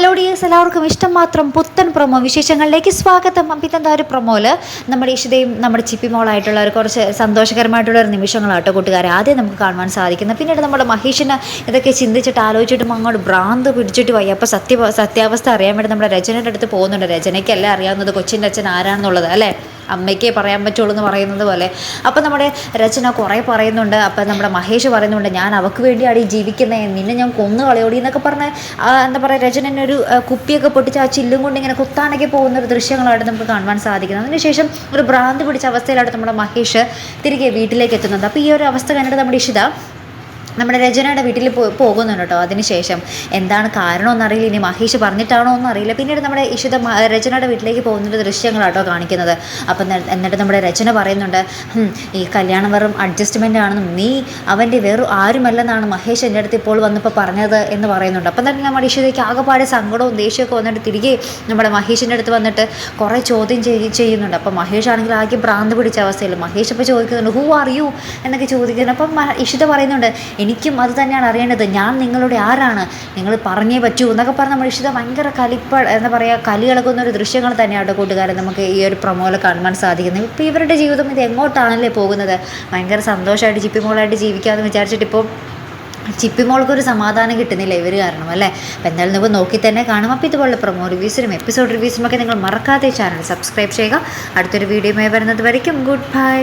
Hello dears, എല്ലാവർക്കും ഇഷ്ടം മാത്രം പുത്തൻ പ്രൊമോ വിശേഷങ്ങളിലേക്ക് സ്വാഗതം. അപ്പം ഇതെന്താ ഒരു പ്രൊമോയിൽ നമ്മുടെ ഇഷിതയും നമ്മുടെ ചിപ്പി മോളായിട്ടുള്ള ഒരു കുറച്ച് സന്തോഷകരമായിട്ടുള്ള ഒരു നിമിഷങ്ങളാട്ടോ കൂട്ടുകാരെ ആദ്യം നമുക്ക് കാണുവാൻ സാധിക്കുന്നത്. പിന്നീട് നമ്മുടെ മഹേഷിന് ഇതൊക്കെ ചിന്തിച്ചിട്ട് ആലോചിച്ചിട്ടും അങ്ങോട്ട് ഭ്രാന്ത് പിടിച്ചിട്ട് വയ്യ. അപ്പോൾ സത്യാവസ്ഥ അറിയാൻ വേണ്ടി നമ്മുടെ രചനയുടെ അടുത്ത് പോകുന്നുണ്ട്. രചനയ്ക്കല്ലേ അറിയാവുന്നത് കൊച്ചിൻ്റെ അച്ഛൻ ആരാണെന്നുള്ളത്, അല്ലേ? അമ്മയ്ക്കേ പറയാൻ പറ്റുള്ളൂ എന്ന് പറയുന്നത് പോലെ. അപ്പം നമ്മുടെ രചന കുറേ പറയുന്നുണ്ട്. അപ്പം നമ്മുടെ മഹേഷ് പറയുന്നുണ്ട്, ഞാൻ അവൾക്ക് വേണ്ടിയാണ് ഈ ജീവിക്കുന്നത്, നിന്നെ ഞാൻ കൊന്നു കളയോടി എന്നൊക്കെ പറഞ്ഞ് എന്താ പറയുക, രചന ഒരു കുപ്പിയൊക്കെ പൊട്ടിച്ച് ആ ചില്ലും കൊണ്ട് ഇങ്ങനെ കുത്താനൊക്കെ പോകുന്ന ഒരു ദൃശ്യങ്ങളായിട്ട് നമുക്ക് കാണുവാൻ സാധിക്കുന്നത്. അതിനുശേഷം ഒരു ഭ്രാന്ത് പിടിച്ച അവസ്ഥയിലായിട്ട് നമ്മുടെ മഹേഷ് തിരികെ വീട്ടിലേക്ക് എത്തുന്നത്. അപ്പോൾ ഈ ഒരു അവസ്ഥ കണ്ടിട്ട് നമ്മുടെ ഇഷിത നമ്മുടെ രചനയുടെ വീട്ടിൽ പോകുന്നുണ്ട് കേട്ടോ. അതിനുശേഷം എന്താണ് കാരണമെന്നറിയില്ല, ഇനി മഹേഷ് പറഞ്ഞിട്ടാണോ എന്നറിയില്ല. പിന്നീട് നമ്മുടെ ഇഷിത രചനയുടെ വീട്ടിലേക്ക് പോകുന്നൊരു ദൃശ്യങ്ങളാട്ടോ കാണിക്കുന്നത്. അപ്പം എന്നിട്ട് നമ്മുടെ രചന പറയുന്നുണ്ട്, ഈ കല്യാണം വെറും അഡ്ജസ്റ്റ്മെൻ്റ് ആണെന്നും നീ അവൻ്റെ വേറെ ആരുമല്ലെന്നാണ് മഹേഷ് എൻ്റെ അടുത്ത് ഇപ്പോൾ വന്നപ്പോൾ പറഞ്ഞത് എന്ന് പറയുന്നുണ്ട്. അപ്പം തന്നെ നമ്മുടെ ഇഷിതയ്ക്ക് ആകെപ്പാടെ സങ്കടവും ദേഷ്യമൊക്കെ വന്നിട്ട് തിരികെ നമ്മുടെ മഹേഷിൻ്റെ അടുത്ത് വന്നിട്ട് കുറേ ചോദ്യം ചെയ്യുന്നുണ്ട്. അപ്പം മഹേഷ് ആണെങ്കിൽ ആകെ ഭ്രാന്ത് പിടിച്ച അവസ്ഥയിൽ മഹേഷ് ഇപ്പോൾ ചോദിക്കുന്നുണ്ട്, ഹൂ ആർ യു എന്നൊക്കെ ചോദിക്കുന്നുണ്ട്. അപ്പം ഇഷിത പറയുന്നുണ്ട്, എനിക്കും അത് തന്നെയാണ് അറിയേണ്ടത്, ഞാൻ നിങ്ങളുടെ ആരാണ്, നിങ്ങൾ പറഞ്ഞേ പറ്റൂ എന്നൊക്കെ പറഞ്ഞ് നമ്മൾ ഇഷിത ഭയങ്കര എന്താ പറയുക, കലി കിളക്കുന്ന ഒരു ദൃശ്യങ്ങൾ തന്നെയാണ് കൂട്ടുകാരൻ നമുക്ക് ഈ ഒരു പ്രൊമോയിൽ കാണുവാൻ സാധിക്കുന്നത്. ഇപ്പോൾ ഇവരുടെ ജീവിതം ഇത് എങ്ങോട്ടാണല്ലേ പോകുന്നത്? ഭയങ്കര സന്തോഷമായിട്ട് ചിപ്പിമോളായിട്ട് ജീവിക്കാമെന്ന് വിചാരിച്ചിട്ട് ഇപ്പോൾ ചിപ്പിമോൾക്കൊരു സമാധാനം കിട്ടുന്നില്ല ഇവർ കാരണം, അല്ലേ? അപ്പോൾ എന്തായാലും നമുക്ക് നോക്കി തന്നെ കാണും. അപ്പോൾ ഇതുപോലുള്ള പ്രൊമോ റിവ്യൂസിനും എപ്പിസോഡ് റിവ്യൂസിനും ഒക്കെ നിങ്ങൾ മറക്കാതെ ചാനൽ സബ്സ്ക്രൈബ് ചെയ്യുക. അടുത്തൊരു വീഡിയോയുമായി വരുന്നത് വരയ്ക്കും ഗുഡ് ബൈ.